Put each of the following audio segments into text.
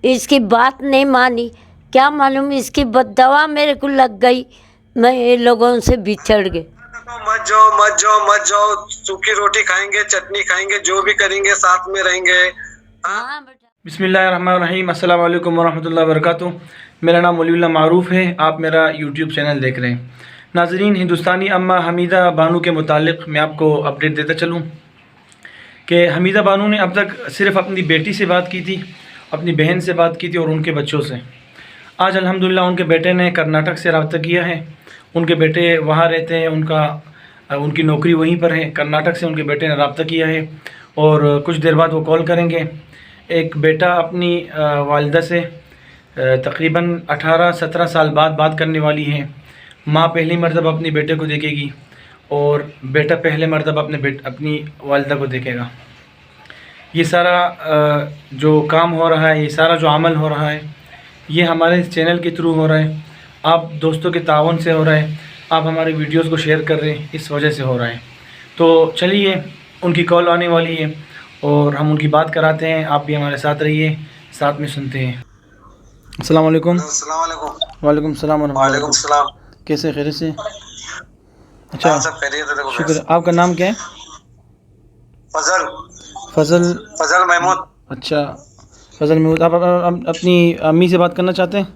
इसकी बात नहीं मानी, क्या मालूम इसकी बददवा मेरे को लग गई, मैं ये लोगों से बिछड़ गई। तो मत जाओ मत जाओ मत जाओ, सूखी रोटी खाएंगे, चटनी खाएंगे, जो भी करेंगे साथ में रहेंगे। हाँ बेटा। बिस्मिल्लाहिर्रहमानिर्रहीम, अस्सलाम वालेकुम वरहमतुल्लाहि वबरकातुहू। मेरा नाम मौलवी मारूफ़ है। आप मेरा यूट्यूब चैनल देख रहे हैं। नाज़रीन, हिंदुस्तानी अम्मा हमीदा बानो के मुतालिक मैं आपको अपडेट देता चलूँ कि हमीदा बानो ने अब तक सिर्फ़ अपनी बेटी से बात की थी, अपनी बहन से बात की थी और उनके बच्चों से। आज अल्हम्दुलिल्लाह उनके बेटे ने कर्नाटक से रब्ता किया है। उनके बेटे वहाँ रहते हैं, उनकी नौकरी वहीं पर है। कर्नाटक से उनके बेटे ने रब्ता किया है और कुछ देर बाद वो कॉल करेंगे। एक बेटा अपनी वालिदा से तकरीबन 18-17 साल बाद बात करने वाली है। माँ पहली मरतबा अपनी बेटे को देखेगी और बेटा पहले मरतबा अपनी वालिदा को देखेगा। ये सारा जो काम हो रहा है, ये सारा जो अमल हो रहा है, ये हमारे इस चैनल के थ्रू हो रहा है। आप दोस्तों के तावन से हो रहा है, आप हमारे वीडियोस को शेयर कर रहे हैं, इस वजह से हो रहा है। तो चलिए, उनकी कॉल आने वाली है और हम उनकी बात कराते हैं। आप भी हमारे साथ रहिए, साथ में सुनते हैं। अस्सलाम वालेकुम। वालेकुम सलाम। वालेकुम सलाम। कैसे, खैरियत से? अच्छा, हाँ, सब खैरियत है। शुक्र। आपका नाम क्या है? फजल महमूद। अच्छा, फजल महमूद। आप अपनी अम्मी से बात करना चाहते हैं?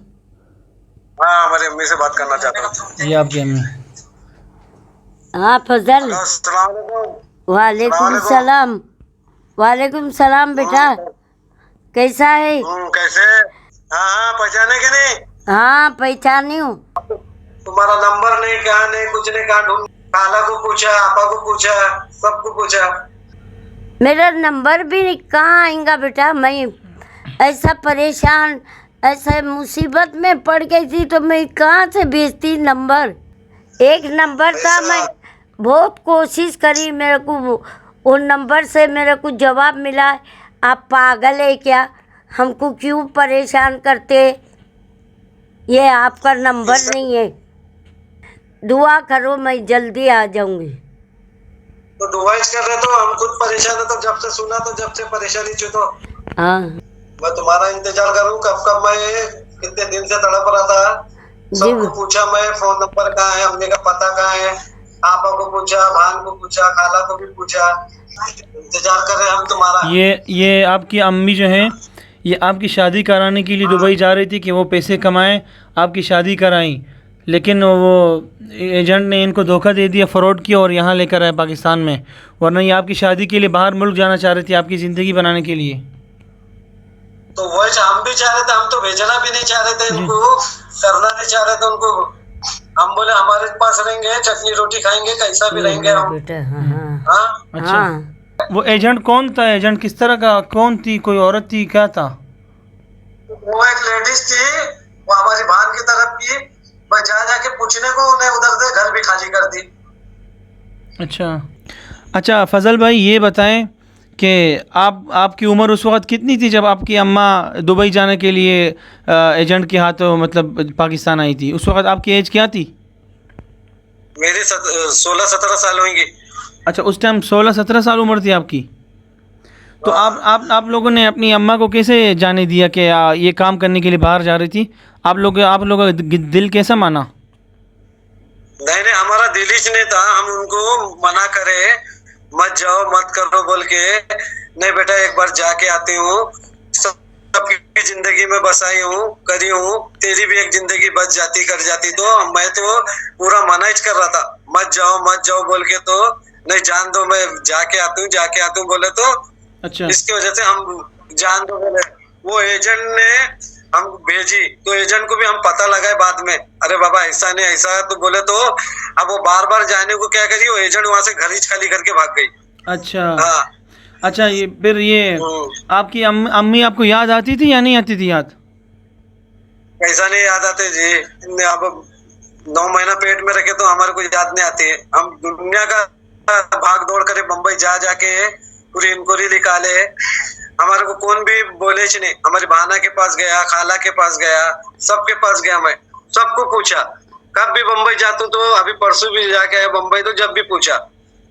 हाँ, हमारी अम्मी से बात करना चाहता हूँ। ये आपकी अम्मी। हाँ फजल। वालेकुम सलाम। वालेकुम सलाम बेटा, कैसा है? कैसे? हाँ, पहचाने के नहीं? हाँ पहचानी हूँ। तुम्हारा नंबर नहीं, कहा नहीं, कुछ नहीं, कहा ढूंढ, खाला को पूछा, आपा को पूछा, सबको पूछा। मेरा नंबर भी कहाँ आएगा बेटा, मैं ऐसा परेशान, ऐसा मुसीबत में पड़ गई थी तो मैं कहाँ से भेजती नंबर। एक नंबर था, मैं बहुत कोशिश करी, मेरे को वो नंबर से मेरे को जवाब मिला, आप पागल है क्या, हमको क्यों परेशान करते, ये आपका नंबर नहीं है, दुआ करो मैं जल्दी आ जाऊंगी। तो दुआ कर रहे तो हम खुद परेशान है, तो जब से सुना तो जब से परेशानी छू तो हाँ, मैं तुम्हारा इंतजार करूं, कब कब मैं कितने दिन से तड़प रहा था। सबको पूछा मैं, फोन नंबर कहाँ है, अम्मी का पता कहाँ है, आपा को पूछा, भान को पूछा, खाला को भी पूछा, इंतजार कर रहे हम तुम्हारा। ये आपकी अम्मी जो है, ये आपकी शादी कराने के लिए दुबई जा रही थी कि वो पैसे कमाएं, आपकी शादी कराई, लेकिन वो एजेंट ने इनको धोखा दे दिया, फ्रॉड किया और यहाँ लेकर आए पाकिस्तान में। वरना ये आपकी शादी के लिए बाहर मुल्क जाना चाह रही थी, आपकी ज़िंदगी बनाने के लिए। तो वही हम भी चाह रहे थे, हम तो भेजना भी नहीं चाह रहे थे इनको, करना नहीं चाह रहे थे उनको। हम बोले हमारे पास रहेंगे, चटनी रोटी खाएंगे, कैसा भी रहेंगे हम। हाँ? अच्छा, वो एजेंट कौन था? एजेंट किस तरह का, कौन थी, कोई औरत थी, क्या था? वो एक लेडीज थी, वो हमारी भान की तरफ की। बस जाके पूछने को उन्हें उधर से घर भी खाली कर दी। अच्छा फजल भाई, ये बताएं कि आपकी उम्र उस वक़्त कितनी थी जब आपकी अम्मा दुबई जाने के लिए एजेंट के हाथों मतलब पाकिस्तान आई थी? उस वक़्त आपकी एज क्या थी? मेरी 16-17 साल होंगी। अच्छा, उस टाइम 16-17 साल उम्र थी आपकी। तो आप लोगों ने अपनी अम्मा को कैसे जाने दिया कि ये काम करने के लिए बाहर जा रही थी? आप लोगों का दिल कैसा माना? नहीं, हमारा दिल ही नहीं था, हम उनको मना करे मत जाओ मत करो बोल के। नहीं बेटा, एक बार जाके आती हूँ, सबकी जिंदगी में बसाई हूँ, करी हूँ, तेरी भी एक जिंदगी बच जाती, कर जाती। तो मैं तो पूरा मना ही कर रहा था, मत जाओ बोल के। तो नहीं, जान दो, मैं जाके आती हूँ बोले तो। अच्छा, इसकी वजह से हम जान दो बोले। वो एजेंट ने हम भेजी, तो एजेंट को भी हम पता लगाए बाद में, अरे बाबा ऐसा नहीं ऐसा, तो बोले तो अब वो बार बार जाने को क्या करी, वो एजेंट वहां से घर ही खाली करके भाग गई। अच्छा। हाँ। अच्छा, ये फिर ये आपकी अम्मी आपको याद आती थी या नहीं आती थी याद? ऐसा नहीं याद आते जी, अब 9 महीना पेट में रखे तो हमारे को याद नहीं आती है। हम दुनिया का भाग दौड़ करे बम्बई जाके पूरी इंक्वायरी निकाले, हमारे को कौन भी बोले नहीं। हमारी भाना के पास गया, खाला के पास गया, सबके पास गया, मैं सबको पूछा, कब भी बम्बई जाता हूँ, तो अभी परसों भी जाके आया बम्बई, तो जब भी पूछा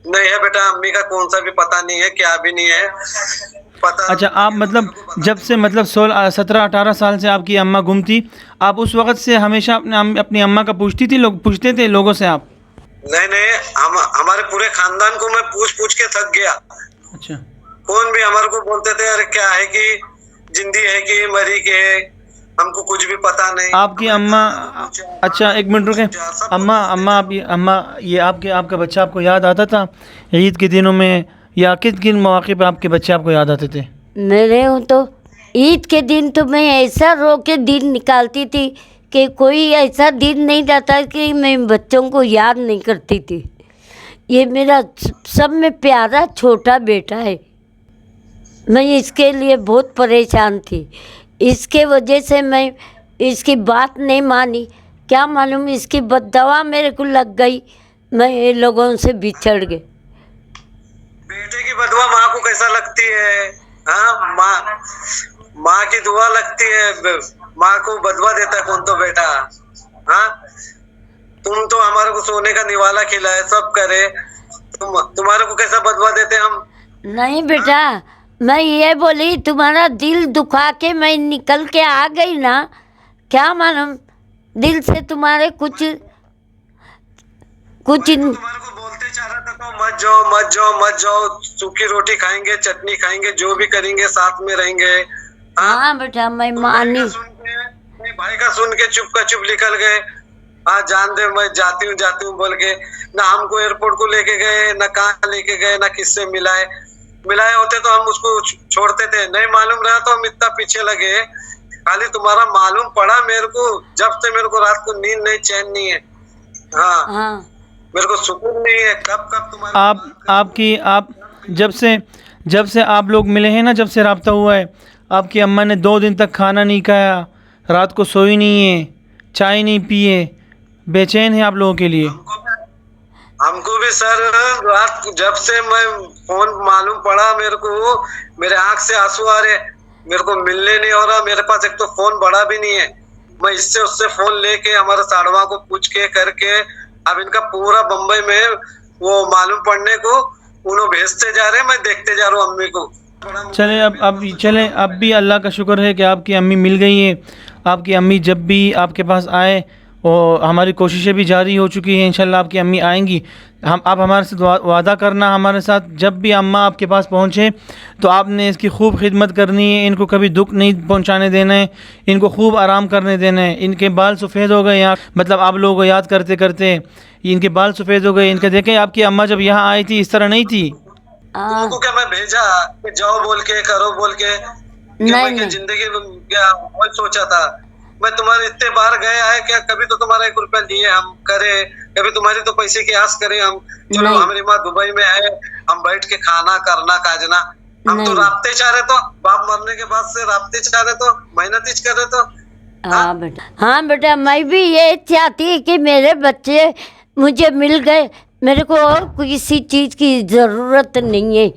नहीं है बेटा, अम्मी का कौन सा भी पता नहीं है, क्या भी नहीं है। पता। अच्छा, आप मतलब जब से मतलब 17-18 साल से आपकी अम्मा गुम थी, आप उस वक़्त से हमेशा अपनी अम्मा का पूछते थे लोगों से आप? नहीं नहीं, हम हमारे पूरे खानदान को मैं पूछ पूछ के थक गया। अच्छा। कौन भी हमारे को बोलते थे अरे क्या है कि जिंदी है कि मरी के है, हमको कुछ भी पता नहीं। आपकी अम्मा, अच्छा एक मिनट रुके, अम्मा ये आपका बच्चा आपको याद आता था ईद के दिनों में, या किन किन मौके पे आपके बच्चे आपको याद आते थे? मेरे हूँ तो ईद के दिन तो मैं ऐसा रो के दिन निकालती थी कि कोई ऐसा दिन नहीं जाता कि मैं बच्चों को याद नहीं करती थी। ये मेरा सब में प्यारा छोटा बेटा है, मैं इसके लिए बहुत परेशान थी। इसके वजह से मैं इसकी बात नहीं मानी, क्या मालूम इसकी बददवा मेरे को लग गई, मैं ये लोगों से बिछड़ गई। बेटे की बदुआ माँ को कैसा लगती है? हाँ, माँ की दुआ लगती है, माँ को बदुआ देता है कौन तो बेटा? हाँ, तुम तो हमारे को सोने का निवाला खिलाए, सब करे, तुम्हारे को कैसा बदुआ देते हम? नहीं बेटा, मैं ये बोली तुम्हारा दिल दुखा के मैं निकल के आ गई ना, क्या मालूम दिल से तुम्हारे कुछ तुम्हारे को बोलते चाह रहा था तो मत जाओ मत जाओ मत जाओ, सूखी रोटी खाएंगे, चटनी खाएंगे, जो भी करेंगे साथ में रहेंगे। हाँ बेटा, मैं मानी। भाई का सुन के चुप का चुप निकल गए। हाँ, जान दे मैं जाती हूँ बोल के, ना हमको एयरपोर्ट को लेके गए, ना कहाँ लेके गए, ना किससे मिलाए होते तो हम उसको छोड़ते थे। नहीं मालूम रहा तो हम इतना पीछे लगे, खाली तुम्हारा मालूम पड़ा मेरे को, जब से मेरे को रात को नींद नहीं, चैन नहीं है। हाँ, मेरे को सुकून नहीं है। कब तुम्हारे आप जब से आप लोग मिले हैं ना, जब से राब्ता हुआ है, आपकी अम्मा ने 2 दिन तक खाना नहीं खाया, रात को सोई नहीं है, चाय नहीं पिए, बेचैन है आप लोगों के लिए। हमको भी सर, रात जब से मैं फोन मालूम पड़ा मेरे को, मेरे आंख से आंसू आ रहे, मेरे को मिलने नहीं हो रहा। मेरे पास एक तो फोन बड़ा भी नहीं है, मैं इससे उससे फोन लेके हमारे साड़वा को पूछ के करके, अब इनका पूरा बम्बई में वो मालूम पड़ने को उन्होंने भेजते जा रहे, मैं देखते जा रहा हूँ अम्मी को। चले अब भी अल्लाह का शुक्र है कि आपकी अम्मी मिल गई है। आपकी अम्मी जब भी आपके पास आए, और हमारी कोशिशें भी जारी हो चुकी हैं, इंशाल्लाह आपकी अम्मी आएंगी। आप हमारे साथ वादा करना हमारे साथ, जब भी अम्मा आपके पास पहुँचे तो आपने इसकी खूब खिदमत करनी है, इनको कभी दुख नहीं पहुँचाने देना है, इनको खूब आराम करने देना है। इनके बाल सफ़ेद हो गए यहाँ, मतलब आप लोगों को याद करते करते इनके बाल सफ़ेद हो गए। इनका देखें, आपकी अम्मा जब यहाँ आई थी इस तरह नहीं थी। तुमको क्या मैं भेजा कि जाओ बोल के, करो बोल के? नहीं, जिंदगी क्या मैं सोचा था? मैं तुम्हारे इतने बार गए आए क्या? कभी तो तुम्हारा 1 रुपया लिए हम करे, कभी तुम्हारी तो पैसे की आस करे हम? चलो हमारी माँ दुबई में है, हम बैठ के खाना करना काजना, हम तो राब्ते चाह रहे, तो बाप मरने के बाद से राब्ते चाह रहे, तो मेहनत ही कर रहे। तो हाँ बेटा, मैं भी ये चाहती कि मेरे बच्चे मुझे मिल गए, मेरे को और किसी चीज़ की ज़रूरत नहीं है।